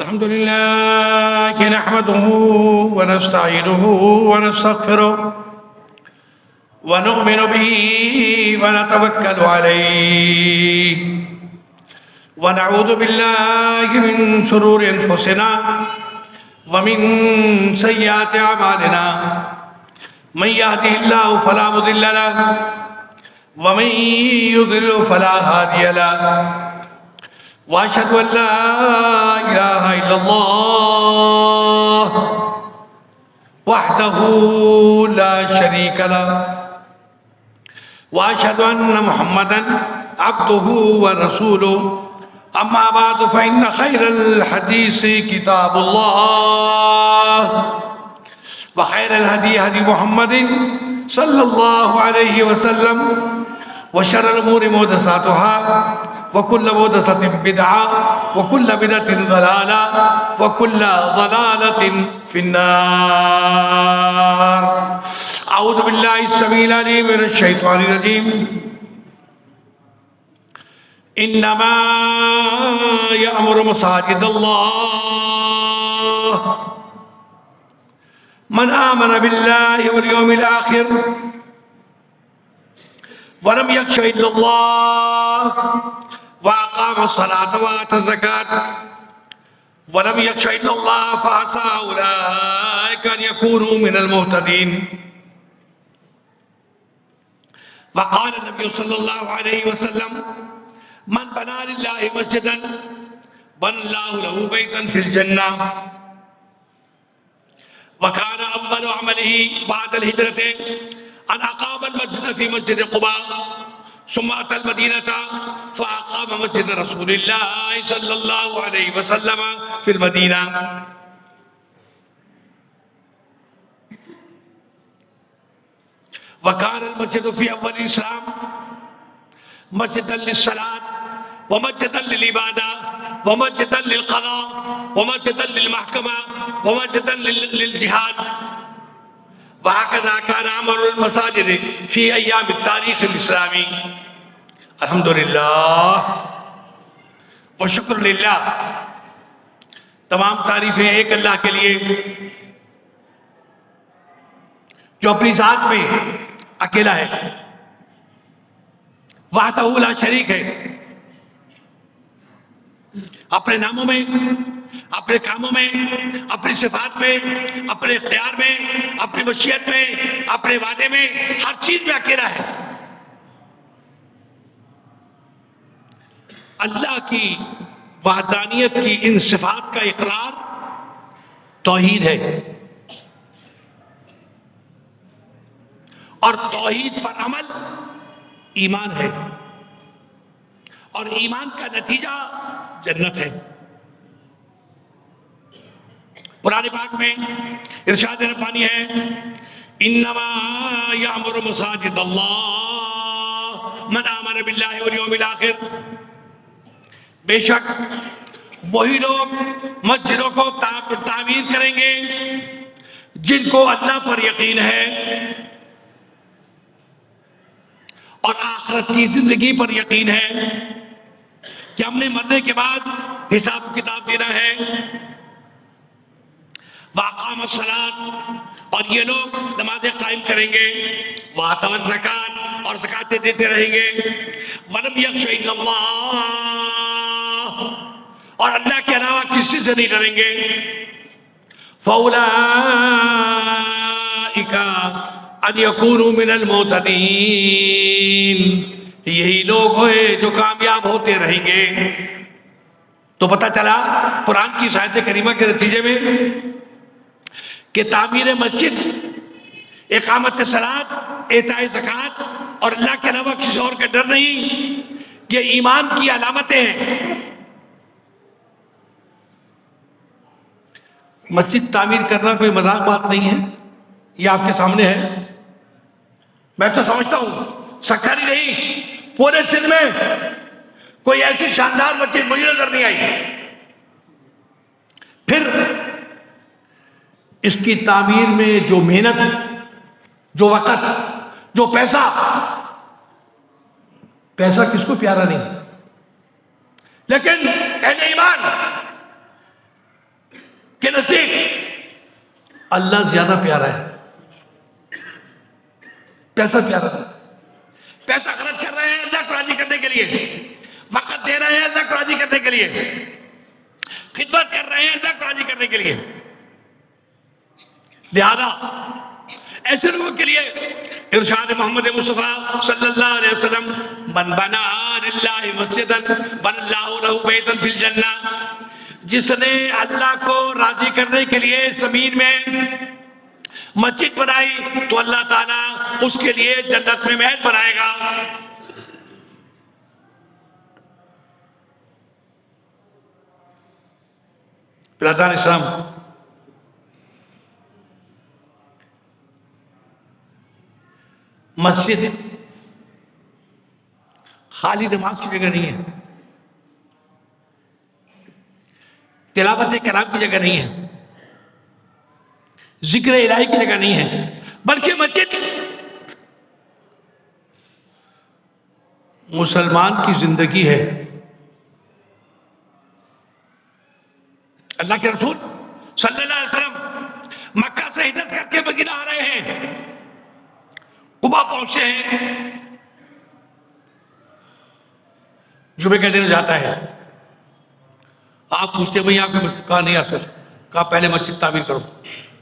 الحمد لله نحمده ونستعينه ونستغفره ونؤمن به ونتوكل عليه ونعوذ بالله من شرور أنفسنا ومن سيئات أعمالنا من يهده الله فلا مضل له ومن يضلل فلا هادي له وأشهد أن لا إله إلا الله وحده لا شريك له وأشهد أن محمدا عبده ورسوله أما بعد فإن خير الحديث كتاب الله وخير الهدي هدي محمد صلى الله عليه وسلم وشر الأمور محدثاتها وكل محدثة بدعة وكل بدعة ضلالة وكل ضلالة في النار. أعوذ بالله السميع العليم من الشيطان الرجيم. إنما يأمر مساجد الله من آمن بالله واليوم الآخر ولم يخش إلا الله وأقام الصلاة وآتى الزكاة ولم يخش إلا الله فعسى أولئك أن يكونوا من المهتدين. وقال النبي صلى الله عليه وسلم من بنى لله مسجدا بنى الله له بيتا في الجنة. وكان أول عمله بعد الهجرة أن أقام المسجد في مسجد قباء ثم أتى المدينة فأقام مسجد رسول الله صلى الله عليه وسلم في المدينة. وكان المسجد في أول الإسلام مسجدا للصلاة ومسجدا للعبادة ومسجدا للقضاء ومسجدا للمحكمة ومسجدا للجهاد. وهكذا كان عمل المساجد في أيام التاريخ الإسلامي. الحمد للہ وشکر للہ. تمام تعریفیں ایک اللہ کے لیے جو اپنی ذات میں اکیلا ہے، وحدہ لا شریک ہے. اپنے ناموں میں، اپنے کاموں میں، اپنی صفات میں، اپنے اختیار میں، اپنی مشیت میں، اپنے وعدے میں، ہر چیز میں اکیلا ہے. اللہ کی وحدانیت کی ان صفات کا اقرار توحید ہے، اور توحید پر عمل ایمان ہے، اور ایمان کا نتیجہ جنت ہے. قرآن پاک میں ارشاد ربانی ہے انما یأمر مساجد اللہ من آمن باللہ والیوم الآخر. بے شک وہی لوگ مسجدوں کو تعمیر کریں گے جن کو اللہ پر یقین ہے اور آخرت کی زندگی پر یقین ہے کہ ہم نے مرنے کے بعد حساب کتاب دینا ہے. وَأَقَامَ الصَّلَاةَ، اور یہ لوگ نمازیں قائم کریں گے. وَآتَوَا الزَّكَاةَ، اور زکاتیں دیتے رہیں گے. وَلَمْ يَخْشَ إِلَّا اللَّهَ، اور اللہ کے علاوہ کسی سے نہیں ڈریں گے. فَأُولَئِكَ أَنْ يَكُونُوا مِنَ الْمُهْتَدِينَ، یہی لوگ ہوئے جو کامیاب ہوتے رہیں گے. تو پتہ چلا قرآن کی آیت کریمہ کے نتیجے میں کہ تعمیر مسجد، اقامت صلاۃ، ایتاء زکوٰۃ اور اللہ کے علاوہ کسی اور کا ڈر نہیں، یہ ایمان کی علامتیں ہیں. مسجد تعمیر کرنا کوئی مذاق بات نہیں ہے، یہ آپ کے سامنے ہے. میں تو سمجھتا ہوں سکھری نہیں، پورے سندھ میں کوئی ایسی شاندار مسجد مجھے نظر نہیں آئی. پھر اس کی تعمیر میں جو محنت، جو وقت، جو پیسہ کس کو پیارا نہیں. لیکن اہل ایمان کے نزدیک اللہ زیادہ پیارا ہے. پیسہ پیارا ہے. پیسہ خرچ کر رہے ہیں اللہ کو راضی کرنے کے لیے، وقت دے رہے ہیں اللہ کو راضی کرنے کے لیے، خدمت کر رہے ہیں اللہ کو راضی کرنے کے لیے. لہذا ایسے لوگوں کے لیے ارشاد محمد مصطفیٰ صلی اللہ علیہ وسلم من بنا للہ مسجدا بن اللہ لہ بیتا فی الجنہ، جس نے اللہ کو راضی کرنے کے لیے زمین میں مسجد بنائی تو اللہ تعالیٰ اس کے لیے جنت میں محل بنائے گا. برادران اسلام، مسجد خالی نماز کی جگہ نہیں ہے، تلاوت کلام کی جگہ نہیں ہے، ذکر الہی کی جگہ نہیں ہے، بلکہ مسجد مسلمان کی زندگی ہے. اللہ کے رسول صلی اللہ علیہ وسلم مکہ سے ہجرت کر کے مدینہ آ رہے ہیں، قبا پہنچے ہیں. جمعے کا دن جاتا ہے، آپ پوچھتے ہیں بھئی آپ کہا نہیں آ سر، کہا پہلے مسجد تعمیر کرو،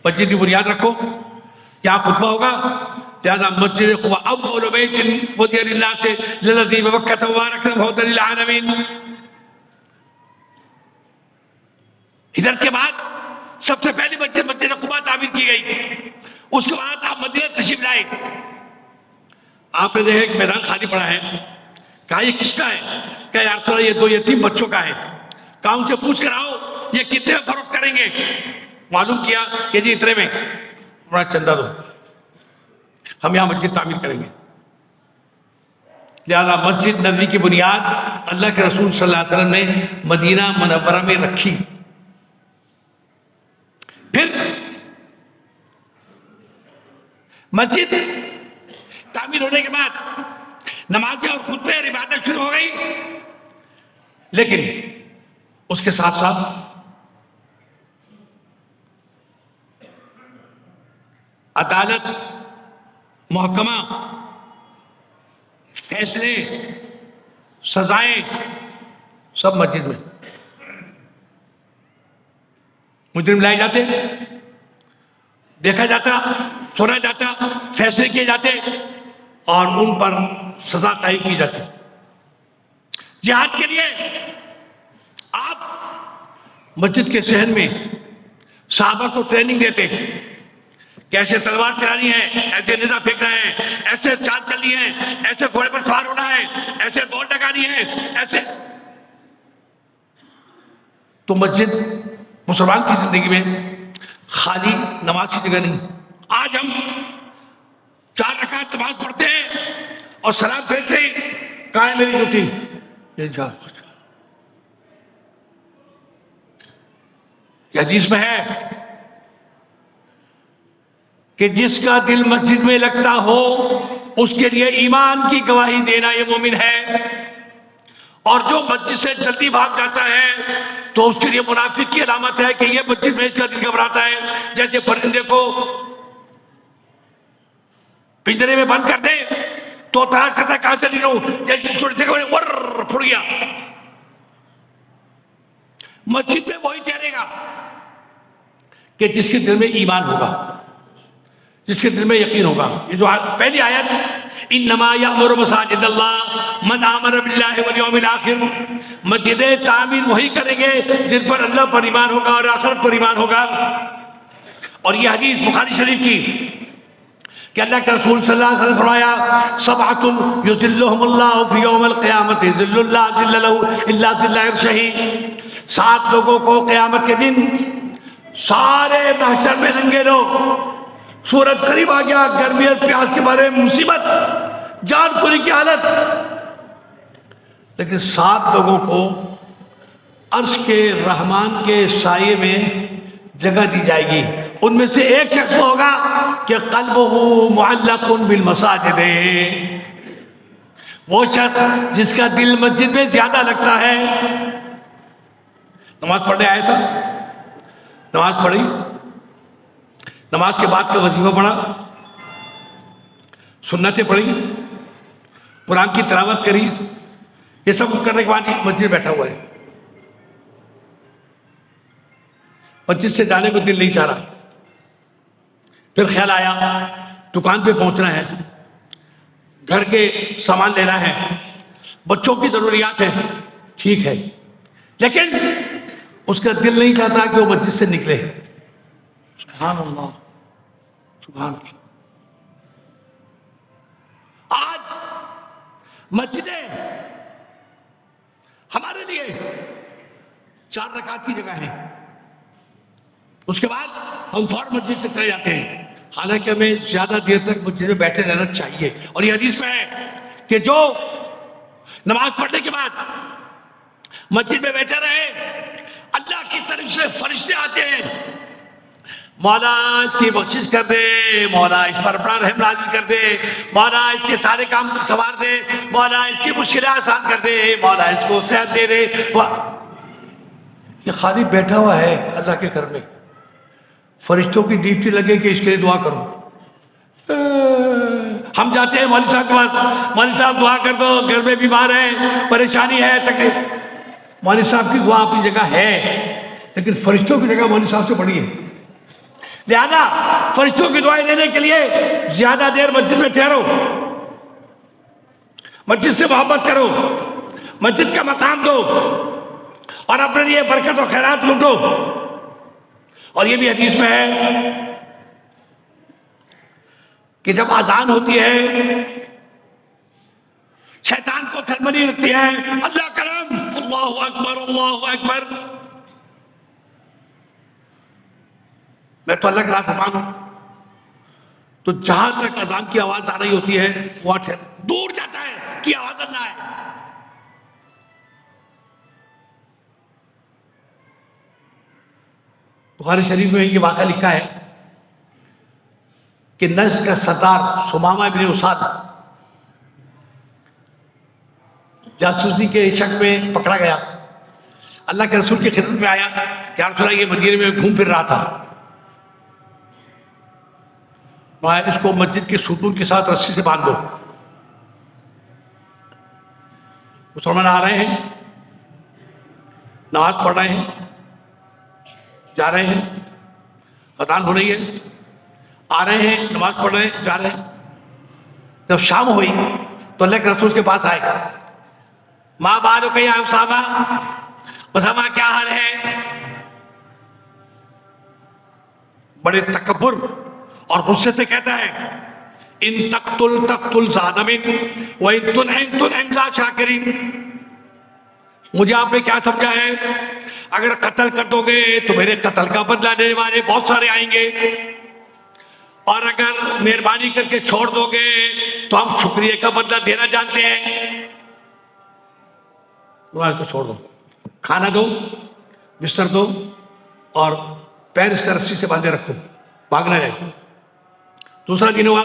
مسجد کی بنیاد رکھو، یہاں خطبہ ہوگا. لہذا مسجد قبا اول بیت وضع للناس للذی ببکۃ مبارکا وہدی للعالمین. ہجرت کے بعد سب سے پہلی مسجد قبا تعمیر کی گئی. اس کے بعد آپ مدینہ تشریف لائے. آپ نے دیکھا ایک میدان خالی پڑا ہے، کہا یہ کس کا ہے؟ کہا یا رسول اللہ یہ 2 یتیم بچوں کا ہے. کہا ان سے پوچھ کر آؤ یہ کتنے میں فروخت کریں گے؟ معلوم کیا کہ جی اتنے میں. بڑا چندہ دو، ہم یہاں مسجد تعمیر کریں گے. لہذا مسجد نبوی کی بنیاد اللہ کے رسول صلی اللہ علیہ وسلم نے مدینہ منورہ میں رکھی. پھر مسجد تعمیر ہونے کے بعد نمازیں اور خطبے اور عبادت شروع ہو گئی. لیکن اس کے ساتھ ساتھ عدالت، محکمہ، فیصلے، سزائیں سب مسجد میں. مجرم لائے جاتے، دیکھا جاتا، سنا جاتا، فیصلے کیے جاتے اور ان پر سزا تعین کی جاتی. جہاد کے لیے آپ مسجد کے صحن میں صحابہ کو ٹریننگ دیتے، کیسے تلوار چلانی ہے، ایسے نیزہ پھینکنا ہے، ایسے چال چلنی ہے، ایسے گھوڑے پر سوار ہونا ہے، ایسے دوڑ لگانی ہے، ایسے. تو مسجد مسلمان کی زندگی میں خالی نماز کی جگہ نہیں. آج ہم 4 رکعت نماز پڑھتے ہیں اور سلام پھیرتے ہیں، کہاں ہے میری جوتی؟ یہ حدیث میں ہے کہ جس کا دل مسجد میں لگتا ہو اس کے لیے ایمان کی گواہی دینا یہ مومن ہے، اور جو مسجد سے جلدی بھاگ جاتا ہے تو اس کے لیے منافق کی علامت ہے کہ یہ مسجد میں اس کا دل گھبراتا ہے. جیسے پرندے کو پنجرے میں بند کر دے تو تلاش کرتا ہے کہاں سے نکلوں، جیسے پھڑ گیا. مسجد میں وہی ٹھہرے گا کہ جس کے دل میں ایمان ہوگا، جس کے دل میں یقین ہوگا. یہ جو پہلی آیت انما یأمر مساجد اللہ من آمن باللہ والیوم الآخر، مسجدیں تعمیر وہی کریں گے جن پر اللہ پر ایمان ہوگا اور آخرت پر ایمان ہوگا. اور یہ حدیث بخاری شریف کی کہ اللہ کے رسول صلی اللہ علیہ وسلم فرمایا سبعۃ یظلھم اللہ فی یوم القیامۃ ظل لا ظل لہ الا ظل عرشہ. 7 لوگوں کو قیامت کے دن سارے محشر میں ننگے لوگ، سورج قریب آ گیا، گرمی اور پیاس کے بارے میں مصیبت، جان پوری کی حالت، لیکن 7 لوگوں کو عرش کے رحمان کے سائے میں جگہ دی جائے گی. ان میں سے ایک شخص ہوگا کہ قلبہ معلق بالمساجد، وہ شخص جس کا دل مسجد میں زیادہ لگتا ہے. نماز پڑھنے آیا تھا، نماز پڑھی، نماز کے بعد کا وظیفہ پڑھا، سنتیں پڑھی، قرآن کی تلاوت کری، یہ سب کرنے کے بعد مسجد میں بیٹھا ہوا ہے. مسجد سے جانے کو دل نہیں چاہ رہا. پھر خیال آیا دکان پہ پہنچنا ہے، گھر کے سامان لینا ہے، بچوں کی ضروریات ہیں، ٹھیک ہے، لیکن اس کا دل نہیں چاہتا کہ وہ مسجد سے نکلے. سبحان اللہ، سبحان اللہ. آج مسجدیں ہمارے لیے 4 رکعت کی جگہ ہیں، اس کے بعد ہم فوراً مسجد سے چلے جاتے ہیں، حالانکہ ہمیں زیادہ دیر تک مسجد میں بیٹھے رہنا چاہیے. اور یہ حدیث میں ہے کہ جو نماز پڑھنے کے بعد مسجد میں بیٹھے رہے، اللہ کی طرف سے فرشتے آتے ہیں، مولا اس کی بخشش کر دے، مولا اس پر اپنا رحم نازل کر دے، مولا اس کے سارے کام سنوار دے، مولا اس کی مشکلیں آسان کر دے، مولا اس کو صحت دے دے. یہ خالی بیٹھا ہوا ہے اللہ کے گھر میں، فرشتوں کی ڈیوٹی لگے کہ اس کے لیے دعا کرو. ہم جاتے ہیں مولوی صاحب کے پاس، مولوی صاحب دعا کر دو، گھر میں بیمار ہے، پریشانی ہے، تکلیف. مولوی صاحب کی دعا اپنی جگہ ہے، لیکن فرشتوں کی جگہ مولوی صاحب سے بڑی ہے. لہذا فرشتوں کی دعائیں لینے کے لیے زیادہ دیر مسجد میں ٹھہرو، مسجد سے محبت کرو، مسجد کا مقام دو، اور اپنے لیے برکت و خیرات لوٹو. اور یہ بھی حدیث میں ہے کہ جب اذان ہوتی ہے شیطان کو تھرمنی لگتی ہے، اللہ کرم، اللہ اکبر، اللہ اکبر. میں تو اللہ کا راستہ مانوں، تو جہاں تک اذان کی آواز آ رہی ہوتی ہے وہاں دور جاتا ہے کہ آواز نہ آئے. بخاری شریف میں یہ واقعہ لکھا ہے کہ نجد کا سردار سمامہ بن اساد جاسوسی کے شک میں پکڑا گیا. اللہ کے رسول کی خدمت میں آیا کہ رسول اللہ، یہ مدینے میں گھوم پھر رہا تھا، اس کو مسجد کے ستون کے ساتھ رسی سے باندھ دو. مسلمان آ رہے ہیں، نماز پڑھ رہے ہیں، جا رہے ہیں، اذان ہو رہی ہے، آ رہے ہیں، نماز پڑھ رہے ہیں، جا رہے ہیں. جب شام ہوئی تو اللہ کے رسول کے پاس آئے، ماں بالو کہ یا اسامہ، اسامہ کیا حال ہے؟ بڑے تکبر اور غصے سے کہتا ہے، ان تقتل تقتل ذا دم وان تنعم تنعم ذا شاکرین. مجھے آپ نے کیا سمجھا ہے؟ اگر قتل کر دو گے تو میرے قتل کا بدلہ لینے والے بہت سارے آئیں گے، اور اگر مہربانی کر کے چھوڑ دو گے تو ہم شکریہ کا بدلہ دینا جانتے ہیں. اس کو چھوڑ دو، کھانا دو، بستر دو، اور پیر اس کا رسی سے باندھے رکھو، بھاگنا جائے. دوسرا دن ہوا،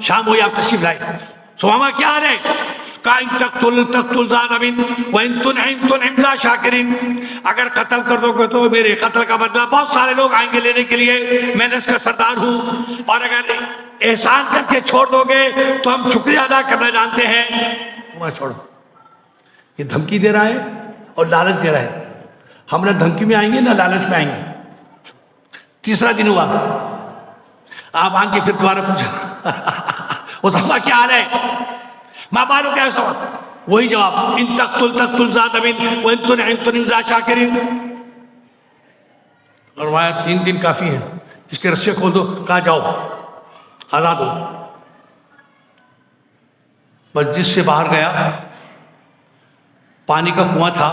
شام ہوئی، آپ تشریف لائے. سمامہ کیا حال ہے؟ کہا ان تقتل تقتل ذا دم وان تنعم تنعم ذا شاکرین. اگر قتل کر دو گے تو میرے قتل کا بدلہ بہت سارے لوگ آئیں گے لینے کے لیے، میں نے اس کا سردار ہوں، اور اگر احسان کر کے چھوڑ دو گے تو ہم شکریہ ادا کرنا جانتے ہیں. وہ چھوڑو. یہ دھمکی دے رہا ہے اور لالچ دے رہا ہے. ہم نہ دھمکی میں آئیں گے نہ لالچ میں آئیں گے. تیسرا دن ہوا، آپ آن کے پھر دوبارہ پوچھا، اسامہ کیا حال ہے؟ ماں بالو کیا سوال؟ وہی جواب، ان تقتل تقتل ذا دم وان تنعم تنعم ذا شاکرین. اور وہاں 3 دن کافی ہیں، اس کے رسے کھول دو. کہا جاؤ، آزاد ہو. مسجد سے باہر گیا، پانی کا کنواں تھا،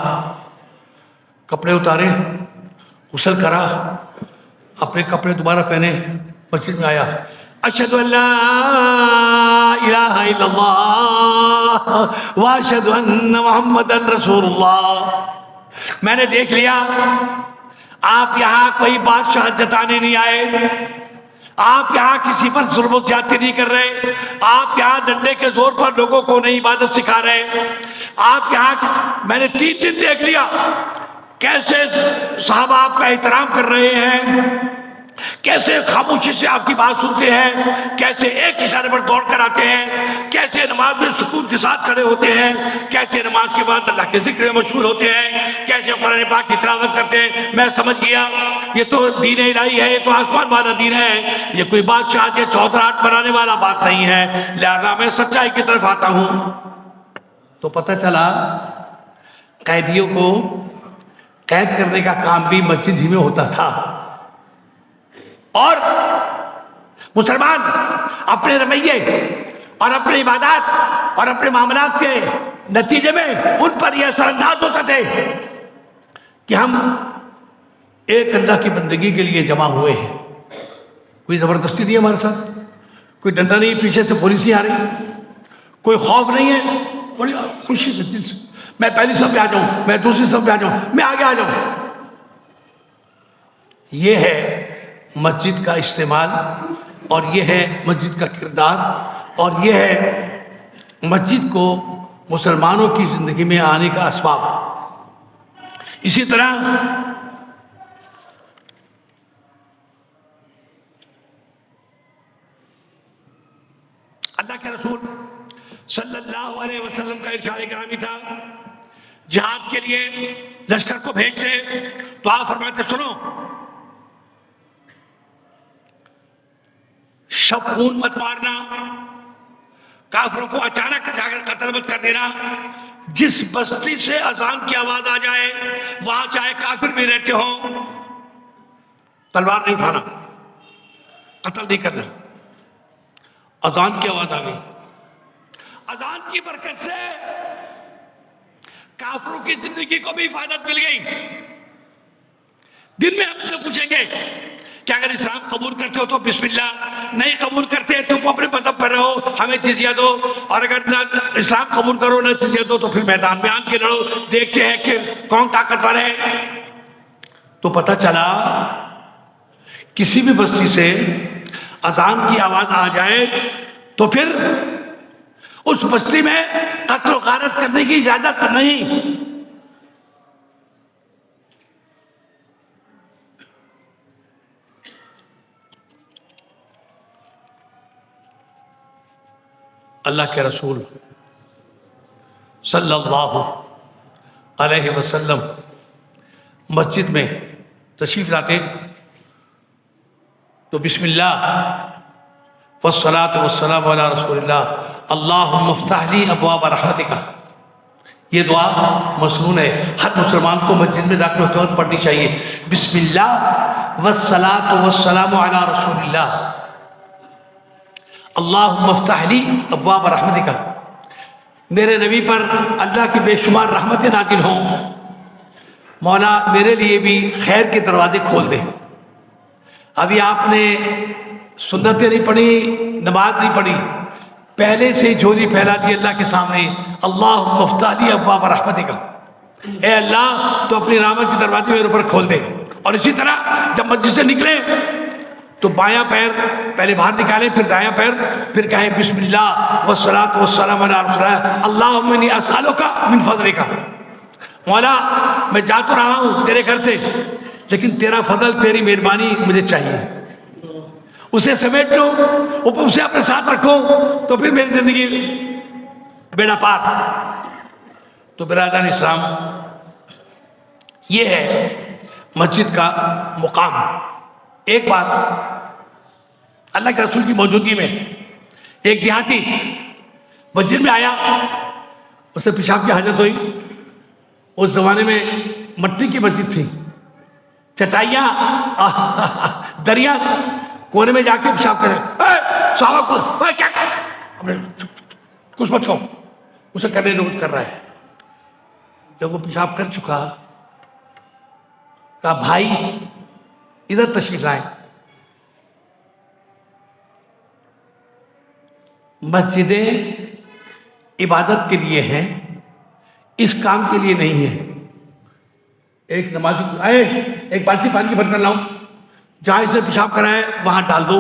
کپڑے اتارے، غسل کرا، اپنے کپڑے دوبارہ پہنے، مسجد میں آیا. اشہد ان لا الہ الا اللہ واشہد ان محمد رسول اللہ. میں نے دیکھ لیا آپ یہاں کوئی بادشاہ جتانے نہیں آئے، آپ یہاں کسی پر ظلم و زیادتی نہیں کر رہے، آپ یہاں ڈنڈے کے زور پر لوگوں کو نہیں عبادت سکھا رہے. آپ یہاں، میں نے 3 دن دیکھ لیا کیسے صحابہ آپ کا احترام کر رہے ہیں، کیسے خاموشی سے آپ کی بات سنتے ہیں، کیسے ایک اشارے پر دوڑ کر آتے ہیں، کیسے نماز میں سکون کے ساتھ کھڑے ہوتے ہیں، کیسے نماز کے بعد اللہ کے ذکر میں مشغول ہوتے ہیں، کیسے قرآن پاک کی تلاوت کرتے ہیں۔ میں سمجھ گیا یہ تو دین الہی ہے، یہ تو آسمان والا دین ہے، یہ کوئی بادشاہ کے چودراہٹ بنانے والا بات نہیں ہے، لہذا میں سچائی کی طرف آتا ہوں۔ تو پتہ چلا قیدیوں کو قید کرنے کا کام بھی مسجد ہی میں ہوتا تھا، اور مسلمان اپنے رویے اور اپنے عبادات اور اپنے معاملات کے نتیجے میں ان پر یہ اثر انداز ہوتا تھے کہ ہم ایک اللہ کی بندگی کے لیے جمع ہوئے ہیں۔ کوئی زبردستی نہیں ہے ہمارے ساتھ، کوئی ڈنڈا نہیں، پیچھے سے پولیس ہی آ رہی، کوئی خوف نہیں ہے، بڑی خوشی سے دل سے میں پہلی صف پہ آ جاؤں، میں دوسری صف پہ آ جاؤں، میں آگے آ جاؤں۔ یہ ہے مسجد کا استعمال، اور یہ ہے مسجد کا کردار، اور یہ ہے مسجد کو مسلمانوں کی زندگی میں آنے کا اسباب۔ اسی طرح اللہ کے رسول صلی اللہ علیہ وسلم کا ارشاد گرامی تھا، جہاد کے لیے لشکر کو بھیجتے تو آپ فرماتے سنو، شب خون مت مارنا، کافروں کو اچانک جا کر قتل مت کر دینا، جس بستی سے اذان کی آواز آ جائے وہاں چاہے کافر بھی رہتے ہوں تلوار نہیں اٹھانا، قتل نہیں کرنا۔ اذان کی آواز آ گئی، اذان کی برکت سے کافروں کی زندگی کو بھی حفاظت مل گئی۔ دن میں ہم سے پوچھیں گے کہ اگر اسلام قبول کرتے ہو تو بسم اللہ، نہیں قبول کرتے تو اپنے مذہب پر رہو، ہمیں جزیہ دو، اور اگر نہ اسلام قبول کرو نہ جزیہ دو تو پھر میدان میں آن کے لڑو، دیکھتے ہیں کہ کون طاقتور ہے۔ تو پتہ چلا کسی بھی بستی سے اذان کی آواز آ جائے تو پھر اس بستی میں قتل و غارت کرنے کی اجازت نہیں۔ اللہ کے رسول صلی اللہ علیہ وسلم مسجد میں تشریف لاتے تو بسم اللہ والصلاة والسلام علی رسول اللہ اللہم افتح لی ابواب رحمتک، یہ دعا مسنون ہے، ہر مسلمان کو مسجد میں داخل ہوتے وقت پڑھنی چاہیے۔ بسم اللہ والصلاة والسلام علی رسول اللہ اللہم افتح لی ابواب رحمتک، میرے نبی پر اللہ کی بے شمار رحمتیں نازل ہوں، مولا میرے لیے بھی خیر کے دروازے کھول دے۔ ابھی آپ نے سنتیں نہیں پڑھی، نماز نہیں پڑھی، پہلے سے جھولی پھیلا دی اللہ کے سامنے، اللہم افتح لی ابواب رحمتک، اے اللہ تو اپنی رحمت کے دروازے میرے اوپر کھول دے۔ اور اسی طرح جب مسجد سے نکلے تو بایاں پیر پہلے باہر نکالیں، پھر دایاں پیر، پھر کہیں بسم اللہ والصلاة والسلام علی رسول اللہ اللہم انی اسألک من فضلک، مولا میں جا تو رہا ہوں تیرے گھر سے لیکن تیرا فضل تیری مہربانی مجھے چاہیے، اسے سمیٹ لو، اسے اپنے ساتھ رکھو تو پھر میری زندگی بیڑا پار۔ تو برادران اسلام، یہ ہے مسجد کا مقام۔ ایک بار اللہ کے رسول کی موجودگی میں ایک دیہاتی مسجد میں آیا، اسے پیشاب کی حاجت ہوئی۔ اس زمانے میں مٹی کی مسجد تھی، چٹائیاں، دریا، کونے میں جا کے پیشاب کرے، صحابہ کو کیا کچھ مت کہو، اسے کرنے نوٹ کر رہا ہے۔ جب وہ پیشاب کر چکا کہا بھائی ادھر تشریف لائیں، مسجدیں عبادت کے لیے ہیں، اس کام کے لیے نہیں ہے۔ ایک نمازی آئے، ایک بالٹی پانی کی بھر کر لاؤں، جہاں اسے پیشاب کرا ہے وہاں ڈال دو،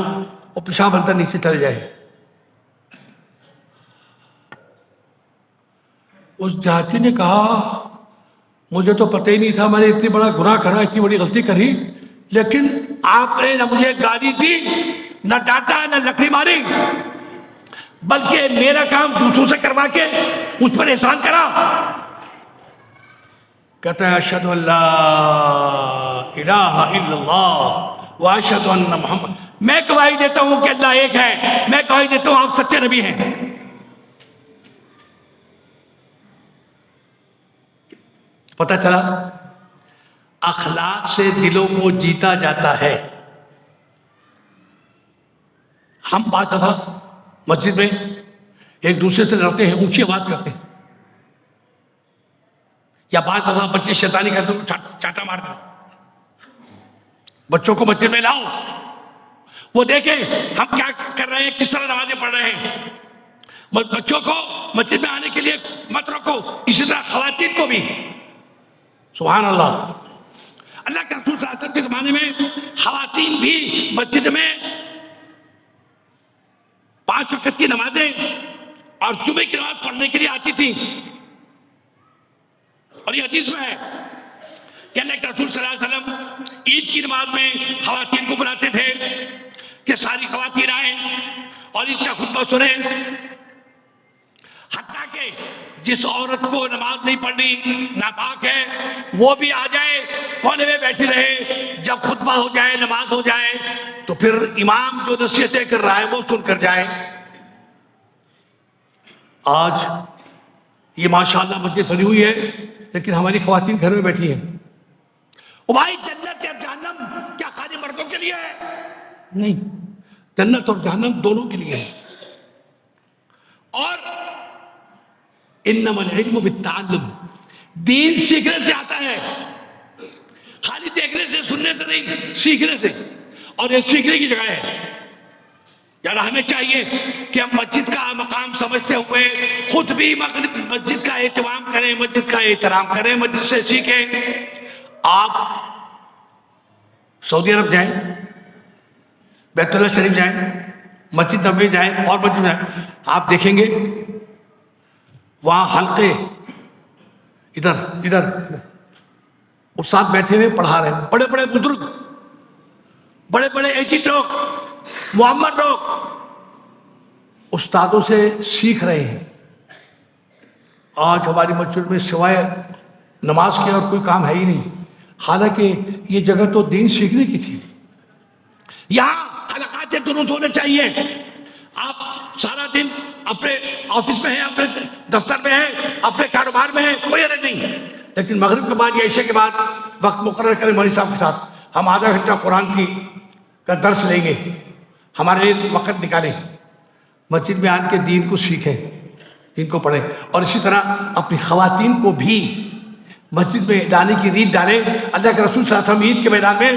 اور پیشاب اندر نیچے چلے جائے۔ اس دیہاتی نے کہا مجھے تو پتہ ہی نہیں تھا میں نے اتنی بڑا گناہ کرا، اتنی بڑی غلطی کری، لیکن آپ نے نہ مجھے گالی دی، نہ ڈانٹا، نہ لکڑی ماری، بلکہ میرا کام دوسروں سے کروا کے اس پر احسان کرا۔ کہتا ہے اشہد ان لا الہ الا اللہ واشہد ان محمد، میں گواہی دیتا ہوں کہ اللہ ایک ہے، میں گواہی دیتا ہوں آپ سچے نبی ہیں۔ پتہ چلا اخلاق سے دلوں کو جیتا جاتا ہے۔ ہم بعض دفعہ مسجد میں ایک دوسرے سے لڑتے ہیں، اونچی آواز کرتے ہیں، یا بعض دفعہ بچے شیطانی کرتے ہیں، چاٹا مارتے ہیں۔ بچوں کو مسجد میں لاؤ، وہ دیکھیں ہم کیا کر رہے ہیں، کس طرح نمازیں پڑھ رہے ہیں۔ بچوں کو مسجد میں آنے کے لیے مت رکھو، اسی طرح خواتین کو بھی۔ سبحان اللہ، اللہ کے رسول صلی اللہ علیہ وسلم کے زمانے میں خواتین بھی مسجد میں 5 وقت کی نمازیں اور جمعے کی نماز پڑھنے کے لیے آتی تھی۔ اور یہ حدیث میں ہے کہ اللہ کے رسول صلی اللہ علیہ وسلم عید کی نماز میں خواتین کو بلاتے تھے کہ ساری خواتین آئیں اور عید کا خطبہ سنیں، حتیٰ کہ جس عورت کو نماز نہیں پڑھنی، ناپاک ہے، وہ بھی آ جائے، کونے میں بیٹھی رہے، جب خطبہ ہو جائے، نماز ہو جائے تو پھر امام جو نصیحتیں کر رہا ہے وہ سن کر جائے۔ آج یہ ماشاءاللہ مسجد بھری ہوئی ہے، لیکن ہماری خواتین گھر میں بیٹھی ہیں۔ او بھائی، جنت یا جہنم کیا خالی مردوں کے لیے ہے؟ نہیں، جنت اور جہنم دونوں کے لیے ہے۔ اور انما العلم بالتعلم، دین سیکھنے سے آتا ہے، خالی دیکھنے سے، سننے سے نہیں، سیکھنے سے۔ اور یہ سیکھنے کی جگہ ہے۔ یار ہمیں چاہیے کہ ہم مسجد کا مقام سمجھتے ہوئے خود بھی مسجد کا اہتمام کریں، مسجد کا احترام کریں، مسجد سے سیکھیں۔ آپ سعودی عرب جائیں، بیت اللہ شریف جائیں، مسجد نبوی جائیں اور مسجد جائیں، آپ دیکھیں گے وہاں حلقے ادھر استاد بیٹھے ہوئے پڑھا رہے ہیں، بڑے بڑے بزرگ، بڑے بڑے ایجنٹ لوگ، معمر لوگ استادوں سے سیکھ رہے ہیں۔ آج ہماری مسجد میں سوائے نماز کے اور کوئی کام ہے ہی نہیں، حالانکہ یہ جگہ تو دین سیکھنے کی تھی۔ یہاں حلقات دروس ہونے چاہیے۔ آپ سارا دن اپنے آفس میں ہیں، اپنے دفتر میں ہیں، اپنے کاروبار میں ہیں، کوئی حرج نہیں، لیکن مغرب کے بعد یا عشاء کے بعد وقت مقرر کریں مولوی صاحب کے ساتھ، ہم آدھا گھنٹہ قرآن کا درس لیں گے، ہمارے لیے وقت نکالیں، مسجد میں آن کے دین کو سیکھیں، دین کو پڑھیں۔ اور اسی طرح اپنی خواتین کو بھی مسجد میں لانے کی ریت ڈالیں۔ اللہ کے رسول صلی اللہ علیہ وسلم عید کے میدان میں،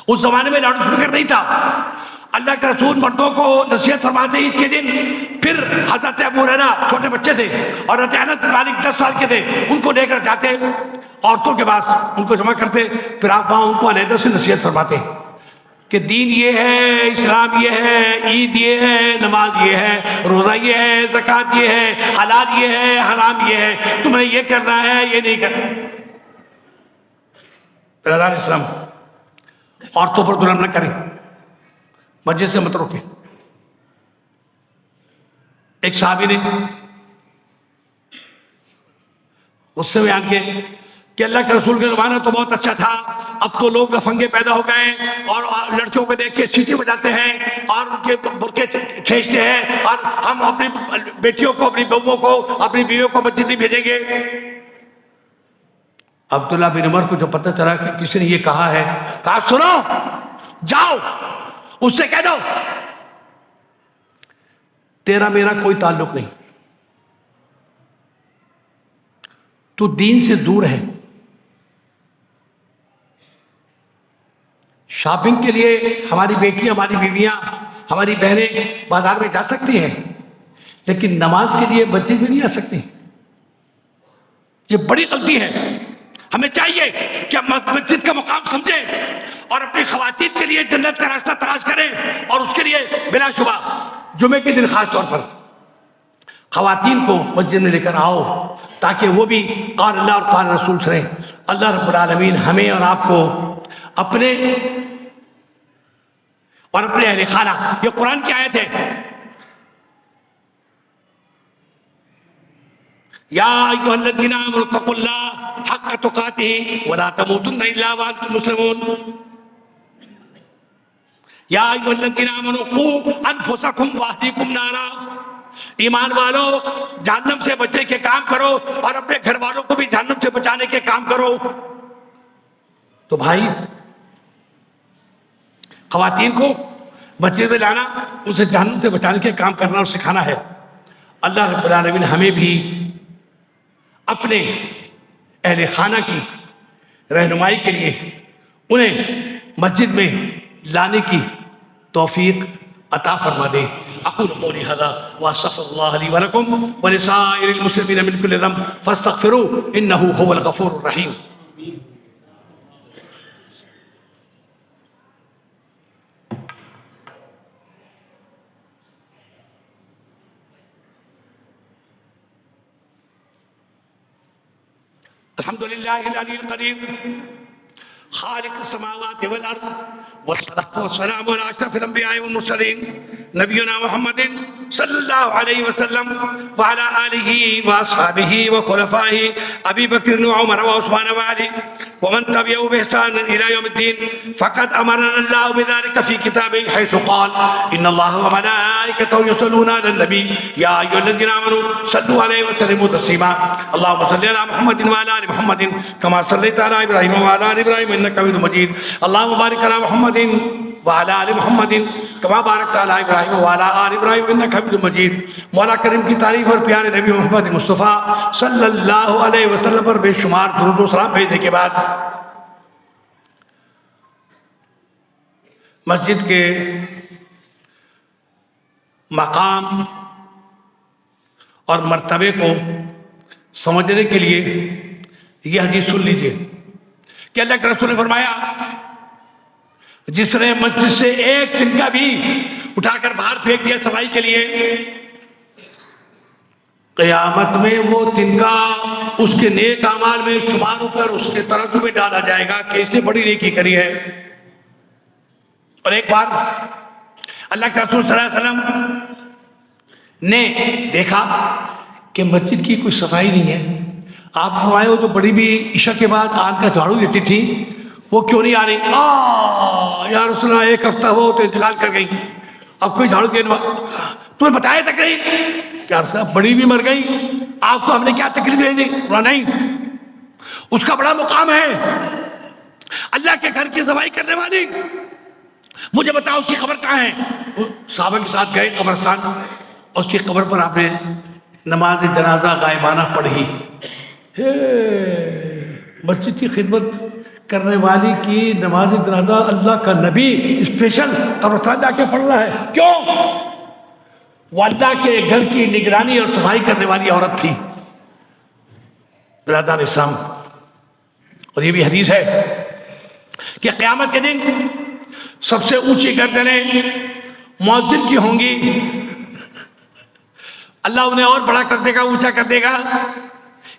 اس زمانے میں لاؤڈ اسپیکر نہیں تھا، اللہ کے رسول مردوں کو نصیحت فرماتے عید کے دن، پھر حضرت ابو ہریرہ چھوٹے بچے تھے اور حضرت انس بن مالک 10 سال کے تھے، ان کو لے کر جاتے عورتوں کے پاس، ان کو جمع کرتے، پھر آپ وہاں ان کو علیحدہ سے نصیحت فرماتے کہ دین یہ ہے، اسلام یہ ہے، عید یہ ہے، نماز یہ ہے، روزہ یہ ہے، زکوٰۃ یہ ہے، حلال یہ ہے، حرام یہ ہے، تم نے یہ کرنا ہے، یہ نہیں کرنا۔ علیہ السلام عورتوں پر ظلم نہ کریں، مسجد سے مت روکیں۔ ایک صحابی نے غصے میں آ کے کہ اللہ کے رسول کا زمانہ تو بہت اچھا تھا، اب تو لوگ لفنگے پیدا ہو گئے اور لڑکیوں کو دیکھ کے سیٹی بجاتے ہیں اور ان کے برقعے کھینچتے ہیں، اور ہم اپنی بیٹیوں کو، اپنی بہوؤں کو، اپنی بیویوں کو مسجد نہیں بھیجیں گے۔ عبداللہ بن عمر کو جو پتہ چلا کہ کسی نے یہ کہا ہے، کہا سنو، جاؤ اس سے کہہ دو تیرا میرا کوئی تعلق نہیں، تو دین سے دور ہے۔ شاپنگ کے لیے ہماری بیٹیاں، ہماری بیویاں، ہماری بہنیں بازار میں جا سکتی ہیں، لیکن نماز کے لیے مسجد میں نہیں آ سکتی۔ یہ بڑی غلطی ہے۔ ہمیں چاہیے کہ ہم مسجد کا مقام سمجھیں اور اپنی خواتین کے لیے جنت کا راستہ تلاش کریں، اور اس کے لیے بلا شبہ جمعے کے دن خاص طور پر خواتین کو مسجد میں لے کر آؤ تاکہ وہ بھی قال اللہ اور قال رسول سنیں۔ اللہ رب العالمین ہمیں اور آپ کو اپنے اور اپنے اہل خانہ، یہ قرآن کی آیت ہے، یا ایھا الذین آمنوا اتقوا اللہ حق تقاتہ ولا تموتن الا وانتم مسلمون، یا ایھا الذین آمنوا قوا انفسکم واہلیکم نارا، ایمان والو جہنم سے بچنے کے کام کرو اور اپنے گھر والوں کو بھی جہنم سے بچانے کے کام کرو۔ تو بھائی خواتین کو مسجد میں لانا، اسے جہنم سے بچانے کے کام کرنا اور سکھانا ہے۔ اللہ رب العالمین ہمیں بھی اپنے اہل خانہ کی رہنمائی کے لیے انہیں مسجد میں لانے کی توفیق عطا فرما دے۔ اقول قولی ھذا واستغفر اللہ لی ولکم ولسائر المسلمین من کل ذنب فاستغفروہ انہ ھو الغفور الرحیم۔ الحمد للہ العلی القدیر خالق السماوات والارض والصلاة والسلام على اشرف الانبیاء والمرسلین نبینا محمد صلی اللہ علیہ وسلم وعلى آلہ واصحابہ وخلفائہ ابی بکر وعمر وعثمان وعلی ومن تبعہ بإحسان الى یوم الدین فقد امرنا اللہ بذلك فی کتابہ حیث قال ان اللہ وملائکتہ یصلون علی النبی یا ایھا الذین آمنوا صلوا علیہ وسلموا تسلیما اللهم صل علی محمد وعلى آل محمد كما صليت على ابراہیم وعلى آل ابراہیم انک حمید مجید اللهم بارک علی محمد وعلى آل محمد كما باركت على ابراہیم وعلى آل ابراہیم انک حمید مجید۔ مولا کریم کی تعریف اور پیارے نبی محمد مصطفیٰ صلی اللہ علیہ وسلم پر بے شمار درود و سلام بھیجنے کے بعد مسجد کے مقام اور مرتبے کو سمجھنے کے لیے یہ حدیث سن لیجئے کہ اللہ کے رسول نے فرمایا جس نے مسجد سے ایک تنکا بھی اٹھا کر باہر پھینک دیا صفائی کے لیے، قیامت میں وہ تنکا اس کے نیک اعمال میں شمار ہو کر اس کے ترازو میں ڈالا جائے گا کہ اس نے بڑی نیکی کری ہے۔ اور ایک بار اللہ کے رسول صلی اللہ علیہ وسلم نے دیکھا کہ مسجد کی کوئی صفائی نہیں ہے۔ آپ فرمائے وہ جو بڑی بھی عشاء کے بعد آگ کا جھاڑو دیتی تھی وہ کیوں نہیں آ رہی؟ یا رسول اللہ ایک ہفتہ ہو تو انتقال کر گئی، اب کوئی جھاڑو دینے والا تمہیں بتایا تک نہیں کیا رسول اللہ بڑی بھی مر گئی، آپ کو ہم نے کیا تکلیف دے دی؟ نہیں، اس کا بڑا مقام ہے اللہ کے گھر کی صفائی کرنے والی، مجھے بتاؤ اس کی قبر کہاں ہے؟ وہ صحابہ کے ساتھ گئے قبرستان، اس کی قبر پر آپ نے نماز جنازہ غائبانہ پڑھی۔ مسجد کی خدمت کرنے والی کی نماز جنازہ اللہ کا نبی اسپیشل قبرستان جا کے پڑھ رہا ہے، کیوں؟ وہ اللہ کے گھر کی نگرانی اور صفائی کرنے والی عورت تھی۔ برادران اسلام، اور یہ بھی حدیث ہے کہ قیامت کے دن سب سے اونچی گردنیں مؤذن کی ہوں گی، اللہ انہیں اور بڑا کر دے گا، اونچا کر دے گا،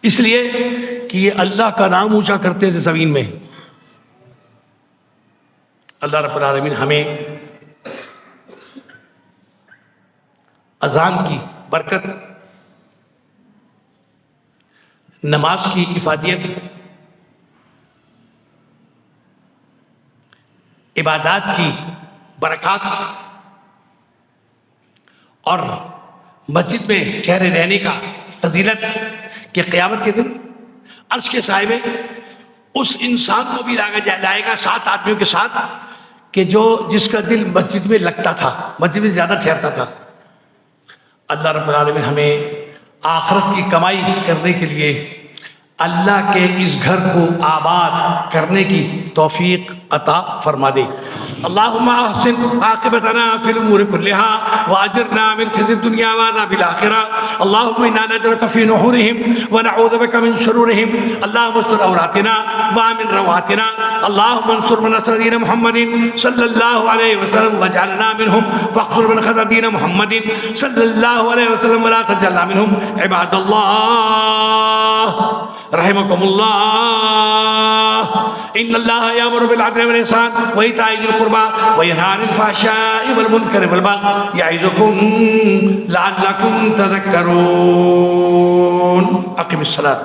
اس لیے کہ یہ اللہ کا نام اونچا کرتے تھے زمین میں۔ اللہ رب العالمین ہمیں اذان کی برکت، نماز کی افادیت، عبادات کی برکات اور مسجد میں ٹھہرے رہنے کا فضیلت کہ قیامت کے دن عرش کے سائے میں اس انسان کو بھی لائے گا 7 آدمیوں کے ساتھ کہ جس کا دل مسجد میں لگتا تھا، مسجد میں زیادہ ٹھہرتا تھا۔ اللہ رب العالمین ہمیں آخرت کی کمائی کرنے کے لیے اللہ کے اس گھر کو آباد کرنے کی توفیق عطا فرما دے۔ اللهم احسن عاقبتنا في الامور كلها واجرنا من خزي الدنيا وعذاب الاخره. اللهم انا نجعلك في نحورهم ونعوذ بك من شرورهم. اللهم استر عوراتنا وامن رواتنا. اللهم انصر من نصر دين محمد صلى الله عليه وسلم واجعلنا منهم، واخذل من خذل دين محمد صلى الله عليه وسلم ولا تجعلنا منهم. عباد الله رحمكم الله، ان الله يأمر بالعدل والإحسان وإيتاء ذي القربى وينهى عن الفحشاء والمنكر والبغي يعظكم لعلكم تذكرون. اقم الصلاة.